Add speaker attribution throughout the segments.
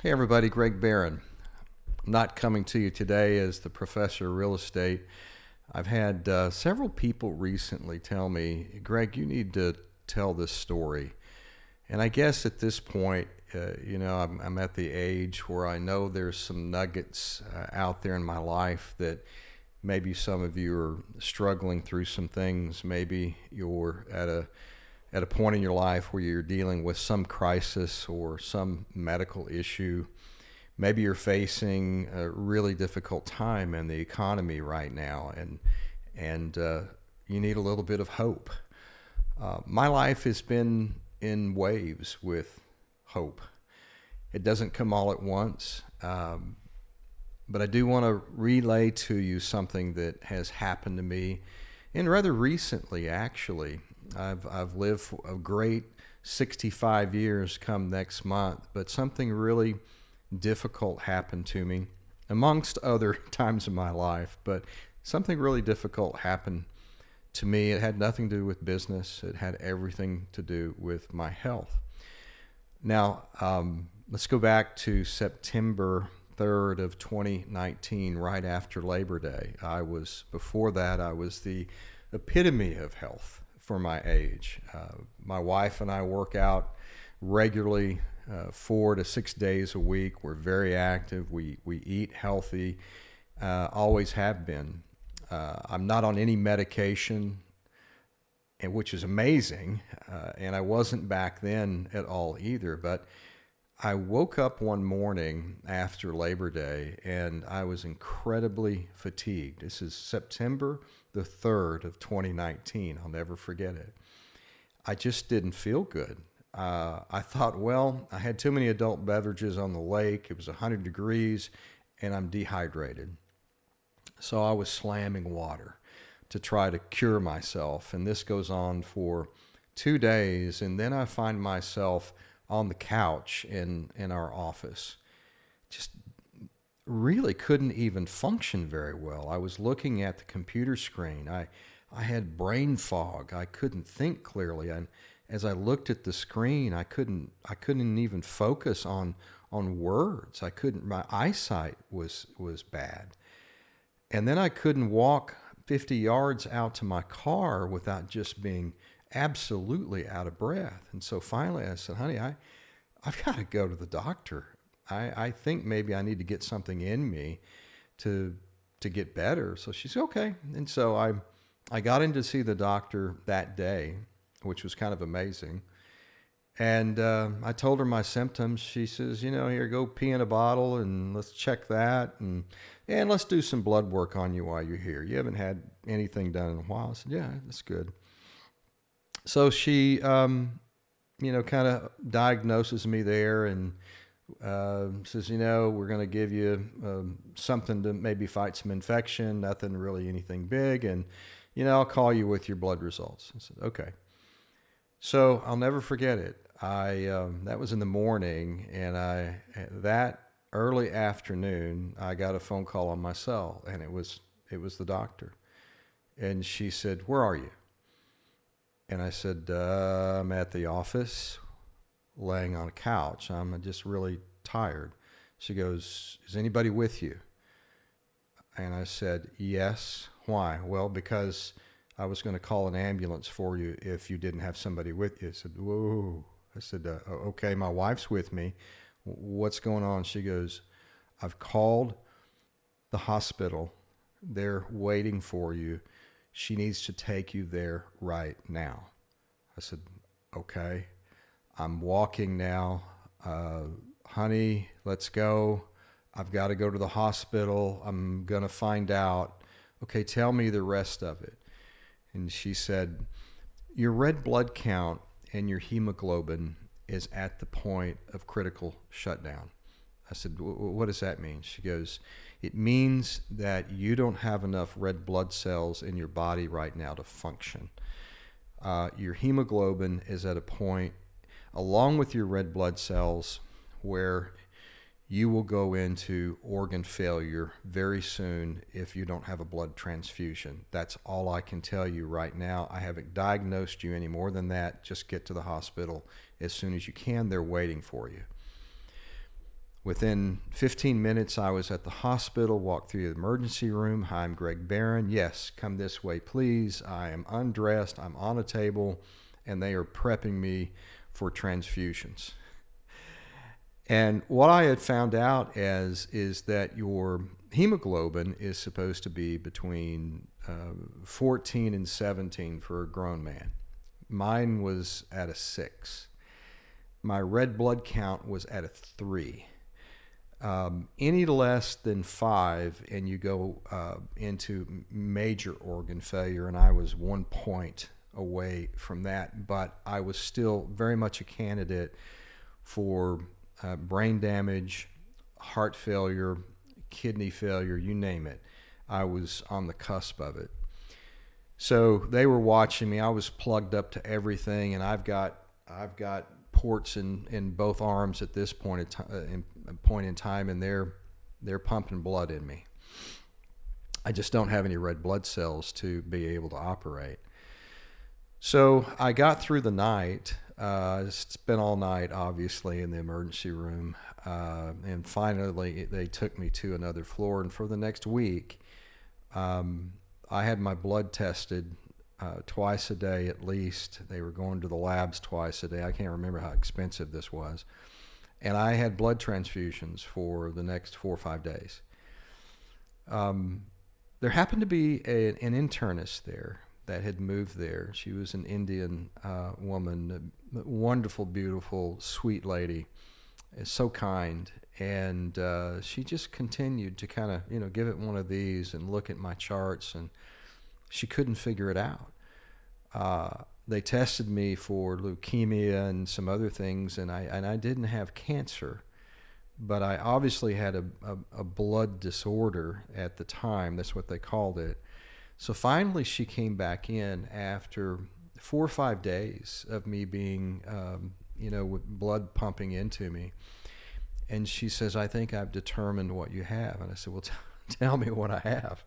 Speaker 1: Hey everybody, Greg Barron. I'm not coming to you today as the professor of real estate. I've had several people recently tell me, Greg, you need to tell this story. And I guess at this point, I'm at the age where I know there's some nuggets out there in my life that maybe some of you are struggling through some things. Maybe you're at a point in your life where you're dealing with some crisis or some medical issue. Maybe you're facing a really difficult time in the economy right now, and you need a little bit of hope. My life has been in waves with hope. It doesn't come all at once, but I do want to relay to you something that has happened to me, and rather recently, actually. I've lived a great 65 years come next month, but something really difficult happened to me, amongst other times in my life. But something really difficult happened to me. It had nothing to do with business. It had everything to do with my health. Now, let's go back to September 3rd of 2019, right after Labor Day. Before that, I was the epitome of health for my age. My wife and I work out regularly, 4 to 6 days a week. We're very active. We eat healthy, always have been. I'm not on any medication, and which is amazing, and I wasn't back then at all either. But I woke up one morning after Labor Day, and I was incredibly fatigued. This is September the 3rd of 2019. I'll never forget it. I just didn't feel good. I thought, well, I had too many adult beverages on the lake. It was 100 degrees, and I'm dehydrated. So I was slamming water to try to cure myself. And this goes on for 2 days. And then I find myself on the couch in our office. Just really couldn't even function very well. I was looking at the computer screen. I had brain fog. I couldn't think clearly. And as I looked at the screen, I couldn't even focus on words. I couldn't. My eyesight was bad. And then I couldn't walk 50 yards out to my car without just being absolutely out of breath. And so finally I said, honey, I've got to go to the doctor. I think maybe I need to get something in me to get better. So she said, okay. And so I got in to see the doctor that day, which was kind of amazing. And I told her my symptoms. She says, here, go pee in a bottle and let's check that. And let's do some blood work on you while you're here. You haven't had anything done in a while. I said, yeah, that's good. So she, kind of diagnoses me there and says, we're going to give you something to maybe fight some infection, nothing really anything big. And, I'll call you with your blood results. I said, okay. So I'll never forget it. That was in the morning, and that early afternoon, I got a phone call on my cell, and it was the doctor, and she said, "Where are you?" And I said, "I'm at the office, laying on a couch. I'm just really tired." She goes, "Is anybody with you?" And I said, "Yes." Why? Well, because I was going to call an ambulance for you if you didn't have somebody with you. I said, whoa. I said, okay, my wife's with me. What's going on? She goes, I've called the hospital. They're waiting for you. She needs to take you there right now. I said, okay. I'm walking now. Honey, let's go. I've got to go to the hospital. I'm going to find out. Okay, tell me the rest of it. And she said, your red blood count and your hemoglobin is at the point of critical shutdown. I said, what does that mean? She goes, it means that you don't have enough red blood cells in your body right now to function. Your hemoglobin is at a point, along with your red blood cells, where you will go into organ failure very soon if you don't have a blood transfusion. That's all I can tell you right now. I haven't diagnosed you any more than that. Just get to the hospital as soon as you can. They're waiting for you. Within 15 minutes, I was at the hospital, walked through the emergency room. Hi, I'm Greg Barron. Yes, come this way, please. I am undressed. I'm on a table, and they are prepping me for transfusions. And what I had found out is that your hemoglobin is supposed to be between 14 and 17 for a grown man. Mine was at a 6. My red blood count was at a 3. Any less than 5 and you go into major organ failure, and I was 1 point away from that, but I was still very much a candidate for brain damage, heart failure, kidney failure, you name it. I was on the cusp of it. So they were watching me. I was plugged up to everything, and I've got ports in both arms at this point in time, and they're pumping blood in me. I just don't have any red blood cells to be able to operate. So I got through the night. Spent all night, obviously, in the emergency room, and finally they took me to another floor. And for the next week, I had my blood tested twice a day at least. They were going to the labs twice a day. I can't remember how expensive this was. And I had blood transfusions for the next 4 or 5 days. There happened to be an internist there that had moved there. She was an Indian woman, a wonderful, beautiful, sweet lady, so kind. And she just continued to kind of, give it one of these and look at my charts, and she couldn't figure it out. They tested me for leukemia and some other things, and I didn't have cancer, but I obviously had a blood disorder at the time. That's what they called it. So finally she came back in after 4 or 5 days of me being, with blood pumping into me. And she says, I think I've determined what you have. And I said, well, tell me what I have.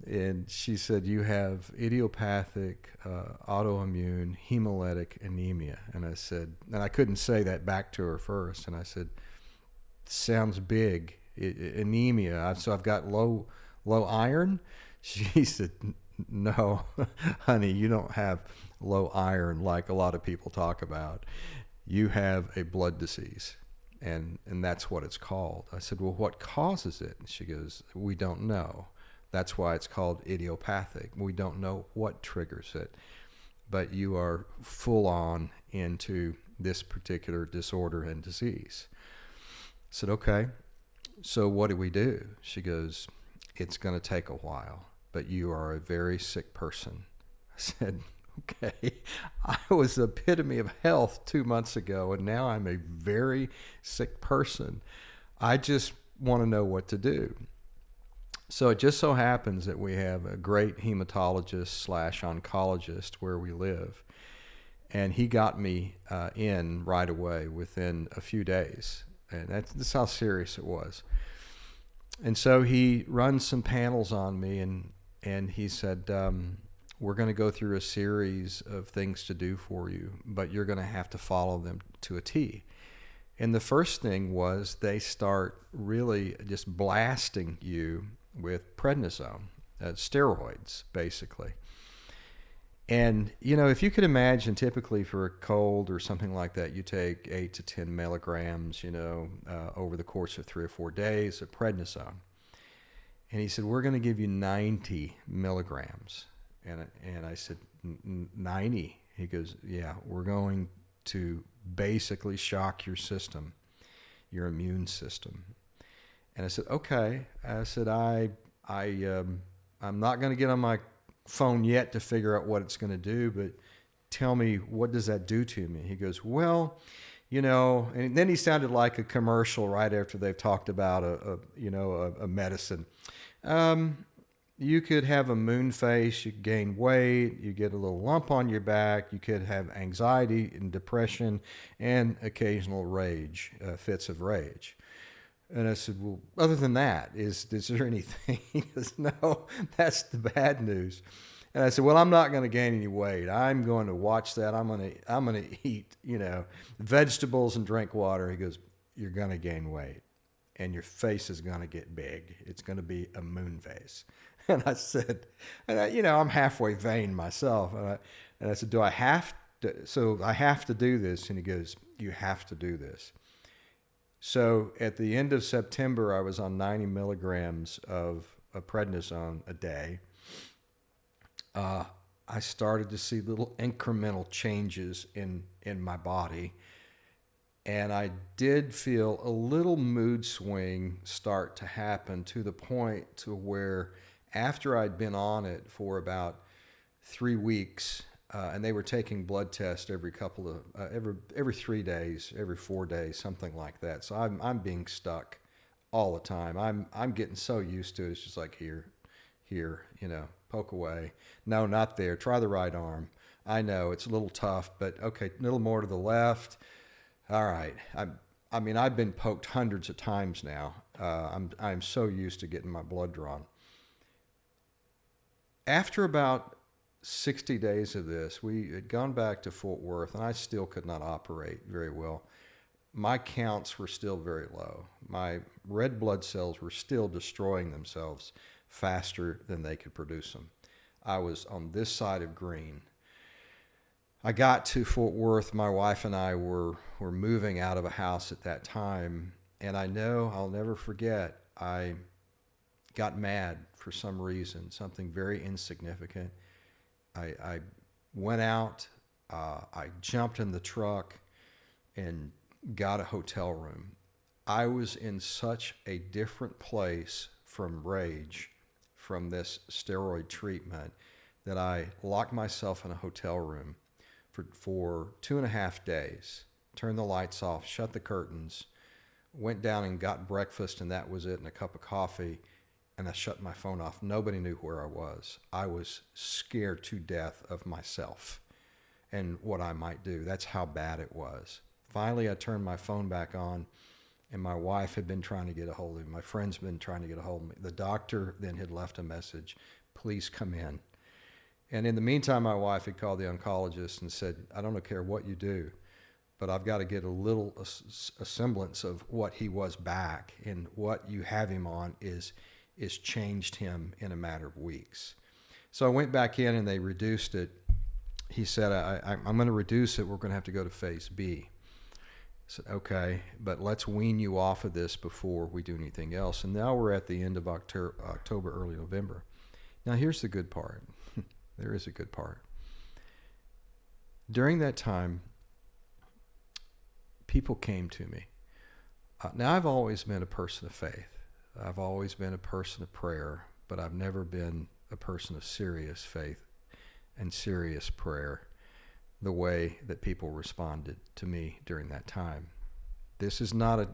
Speaker 1: And she said, you have idiopathic autoimmune hemolytic anemia. And I said, and I couldn't say that back to her first. And I said, sounds big, anemia. So I've got low iron. She said, no, honey, you don't have low iron like a lot of people talk about. You have a blood disease, and that's what it's called. I said, well, what causes it? And she goes, we don't know. That's why it's called idiopathic. We don't know what triggers it, but you are full on into this particular disorder and disease. I said, okay, so what do we do? She goes, it's going to take a while, but you are a very sick person. I said, okay, I was the epitome of health 2 months ago, and now I'm a very sick person. I just want to know what to do. So it just so happens that we have a great hematologist / oncologist where we live, and he got me in right away within a few days, and that's how serious it was. And so he runs some panels on me, and he said, we're going to go through a series of things to do for you, but you're going to have to follow them to a T. And the first thing was they start really just blasting you with prednisone, steroids, basically. And, if you could imagine, typically for a cold or something like that, you take 8 to 10 milligrams, over the course of 3 or 4 days of prednisone. And he said, we're going to give you 90 milligrams. And I said, 90? He goes, yeah, we're going to basically shock your system, your immune system. And I said, okay. I said, I'm not going to get on my phone yet to figure out what it's going to do, but tell me, what does that do to me? He goes, well, and then he sounded like a commercial right after they've talked about a medicine. You could have a moon face, you gain weight, you get a little lump on your back, you could have anxiety and depression and occasional rage, fits of rage. And I said, well, other than that, is there anything? He goes, no, that's the bad news. And I said, well, I'm not going to gain any weight. I'm going to watch that. I'm going to eat, vegetables and drink water. He goes, you're going to gain weight and your face is going to get big. It's going to be a moon face. And I said, I'm halfway vain myself. And I said, do I have to? So I have to do this. And he goes, you have to do this. So at the end of September, I was on 90 milligrams of prednisone a day. I started to see little incremental changes in my body. And I did feel a little mood swing start to happen, to the point to where after I'd been on it for about 3 weeks, and they were taking blood tests every 3 days, every 4 days, something like that. So I'm being stuck all the time. I'm getting so used to it. It's just like here, poke away. No, not there. Try the right arm. I know it's a little tough, but okay, a little more to the left. All right. I've been poked hundreds of times now. I'm so used to getting my blood drawn. After about 60 days of this, we had gone back to Fort Worth, and I still could not operate very well. My counts were still very low. My red blood cells were still destroying themselves faster than they could produce them. I was on this side of green. I got to Fort Worth. My wife and I were moving out of a house at that time, and I know I'll never forget, I got mad for some reason, something very insignificant. I went out, I jumped in the truck and got a hotel room. I was in such a different place from rage, from this steroid treatment, that I locked myself in a hotel room for 2.5 days, turned the lights off, shut the curtains, went down and got breakfast, and that was it, and a cup of coffee, and I shut my phone off. Nobody knew where I was. I was scared to death of myself and what I might do. That's how bad it was. Finally, I turned my phone back on, and my wife had been trying to get a hold of me. My friend's been trying to get a hold of me. The doctor then had left a message, please come in. And in the meantime, my wife had called the oncologist and said, I don't care what you do, but I've got to get a semblance of what he was back, and what you have him on is changed him in a matter of weeks. So I went back in and they reduced it. He said, I'm going to reduce it. We're going to have to go to phase B. I said, okay, but let's wean you off of this before we do anything else. And now we're at the end of October, early November. Now here's the good part. There is a good part. During that time, people came to me. Now, I've always been a person of faith. I've always been a person of prayer, but I've never been a person of serious faith and serious prayer the way that people responded to me during that time. This is not a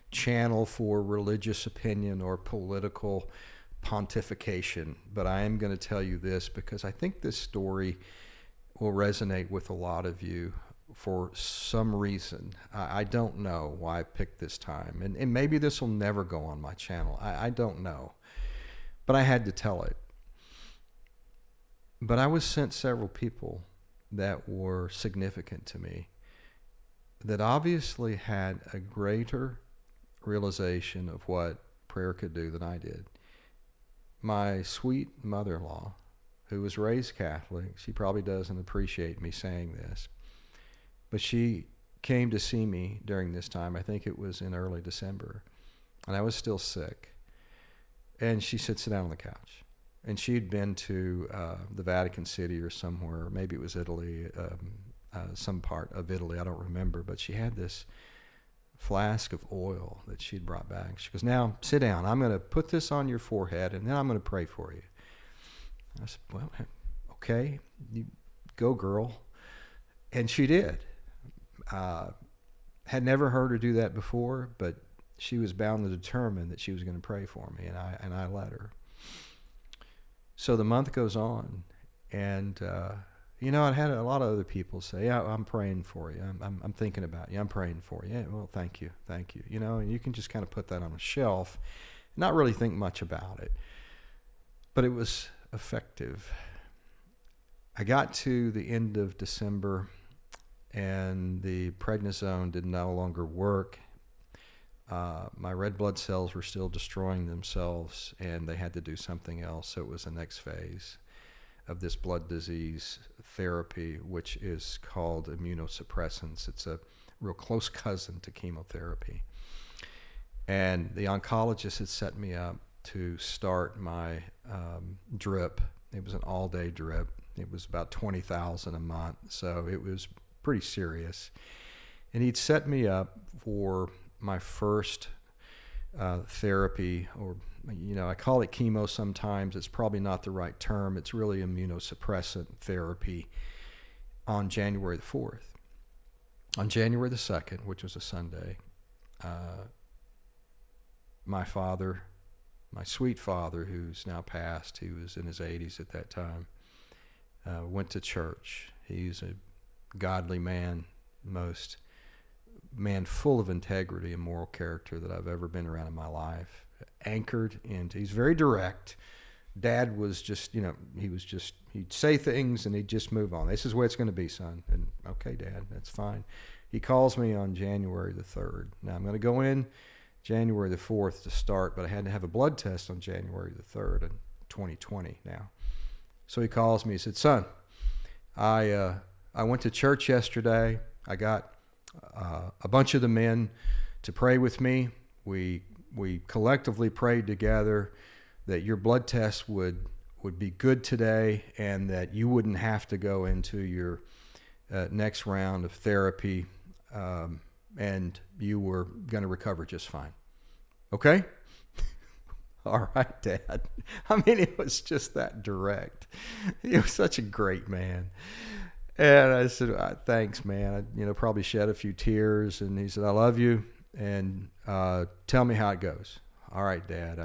Speaker 1: channel for religious opinion or political pontification, but I am going to tell you this because I think this story will resonate with a lot of you for some reason. I don't know why I picked this time, and maybe this will never go on my channel. I don't know, but I had to tell it. But I was sent several people that were significant to me that obviously had a greater realization of what prayer could do than I did. My sweet mother-in-law, who was raised Catholic, she probably doesn't appreciate me saying this, but she came to see me during this time. I think it was in early December, and I was still sick. And she said, sit down on the couch. And she'd been to the Vatican City or somewhere, maybe it was Italy, some part of Italy, I don't remember, but she had this flask of oil that she'd brought back. She goes, now sit down. I'm going to put this on your forehead, and then I'm going to pray for you. I said, well, okay, you go, girl. And she did. Had never heard her do that before, but she was bound and determined that she was going to pray for me, and I let her. So the month goes on, and I had a lot of other people say, yeah, I'm praying for you. I'm thinking about you. I'm praying for you. Yeah, well, thank you. And you can just kind of put that on a shelf, not really think much about it. But it was effective. I got to the end of December, and the prednisone did no longer work. My red blood cells were still destroying themselves, and they had to do something else. So it was the next phase of this blood disease therapy, which is called immunosuppressants. It's a real close cousin to chemotherapy. And the oncologist had set me up to start my drip. It was an all-day drip. It was about $20,000 a month, so it was pretty serious. And he'd set me up for my first therapy, or I call it chemo sometimes. It's probably not the right term. It's really immunosuppressant therapy on January the 4th. On January the 2nd, which was a Sunday, my father, my sweet father, who's now passed, he was in his 80s at that time, went to church. He's a godly man, man full of integrity and moral character that I've ever been around in my life. Anchored into, he's very direct. Dad was just, he'd say things and he'd just move on. This is where it's going to be, son. And okay, Dad, that's fine. He calls me on January the 3rd. Now I'm going to go in January the 4th to start, but I had to have a blood test on January the 3rd in 2020 now. So he calls me, he said, son, I went to church yesterday. I got a bunch of the men to pray with me. We collectively prayed together that your blood test would be good today, and that you wouldn't have to go into your next round of therapy, and you were going to recover just fine. Okay? All right, Dad. I mean, it was just that direct. He was such a great man. And I said, thanks, man. I probably shed a few tears. And he said, I love you. And tell me how it goes. All right, Dad.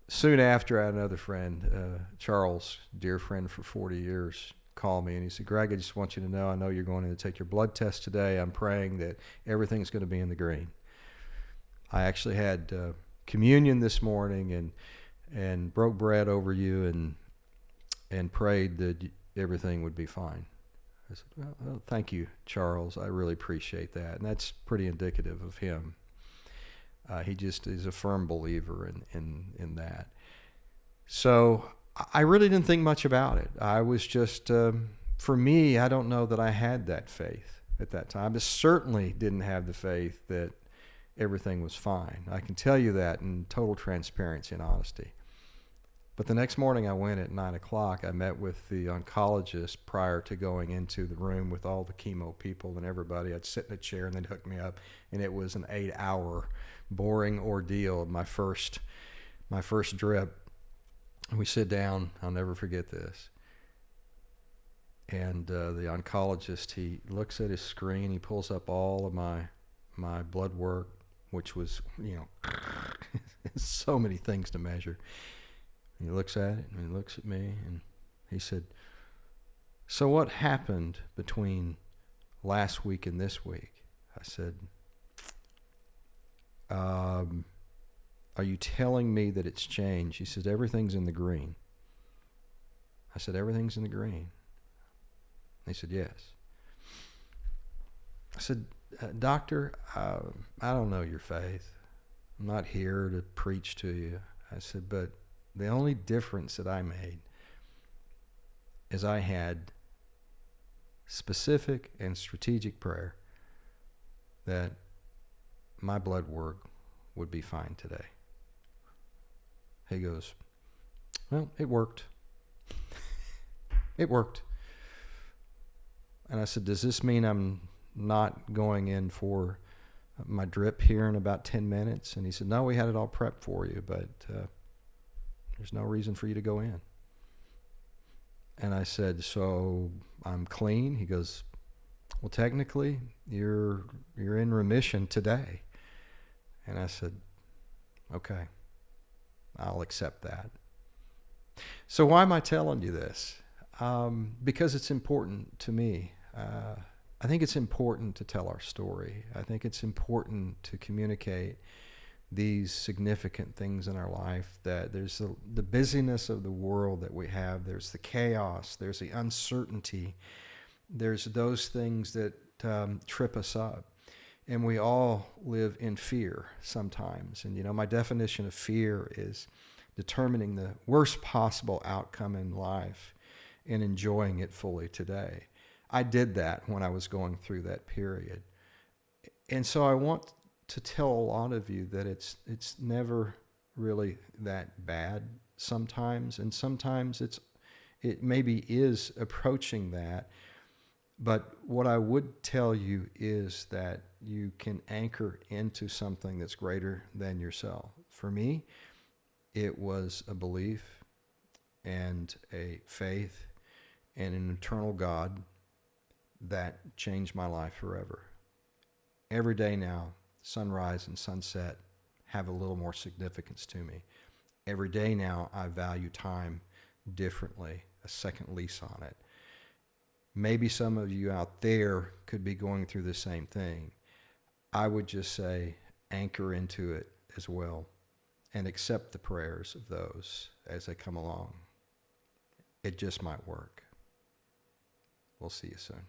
Speaker 1: Soon after, I had another friend, Charles, dear friend for 40 years, call me. And he said, Greg, I just want you to know, I know you're going in to take your blood test today. I'm praying that everything's going to be in the green. I actually had communion this morning and broke bread over you and prayed that everything would be fine. I said, well, thank you, Charles. I really appreciate that. And that's pretty indicative of him. He just is a firm believer in that. So I really didn't think much about it. I was just, for me, I don't know that I had that faith at that time. I certainly didn't have the faith that everything was fine. I can tell you that in total transparency and honesty. But the next morning I went at 9 o'clock. I met with the oncologist prior to going into the room with all the chemo people and everybody. I'd sit in a chair and they'd hook me up, and it was an 8-hour boring ordeal. My first drip. We sit down. I'll never forget this. And the oncologist, he looks at his screen. He pulls up all of my blood work, which was, so many things to measure. He looks at it, and he looks at me, and he said, so what happened between last week and this week? I said, are you telling me that it's changed? He said, everything's in the green. I said, everything's in the green. He said, yes. I said, Doctor, I don't know your faith. I'm not here to preach to you. I said, but the only difference that I made is I had specific and strategic prayer that my blood work would be fine today. He goes, well, it worked. It worked. And I said, does this mean I'm not going in for my drip here in about 10 minutes? And he said, no, we had it all prepped for you, but there's no reason for you to go in. And I said, so I'm clean? He goes, well, technically, you're in remission today. And I said, okay, I'll accept that. So why am I telling you this? Because it's important to me. I think it's important to tell our story. I think it's important to communicate these significant things in our life, that there's the busyness of the world that we have, there's the chaos, there's the uncertainty, there's those things that trip us up. And we all live in fear sometimes. And, my definition of fear is determining the worst possible outcome in life and enjoying it fully today. I did that when I was going through that period. And so I want to tell a lot of you that it's never really that bad sometimes, and sometimes it maybe is approaching that. But what I would tell you is that you can anchor into something that's greater than yourself. For me, it was a belief and a faith and an eternal God that changed my life forever. Every day now, sunrise and sunset have a little more significance to me. Every day now, I value time differently, a second lease on it. Maybe some of you out there could be going through the same thing. I would just say anchor into it as well and accept the prayers of those as they come along. It just might work. We'll see you soon.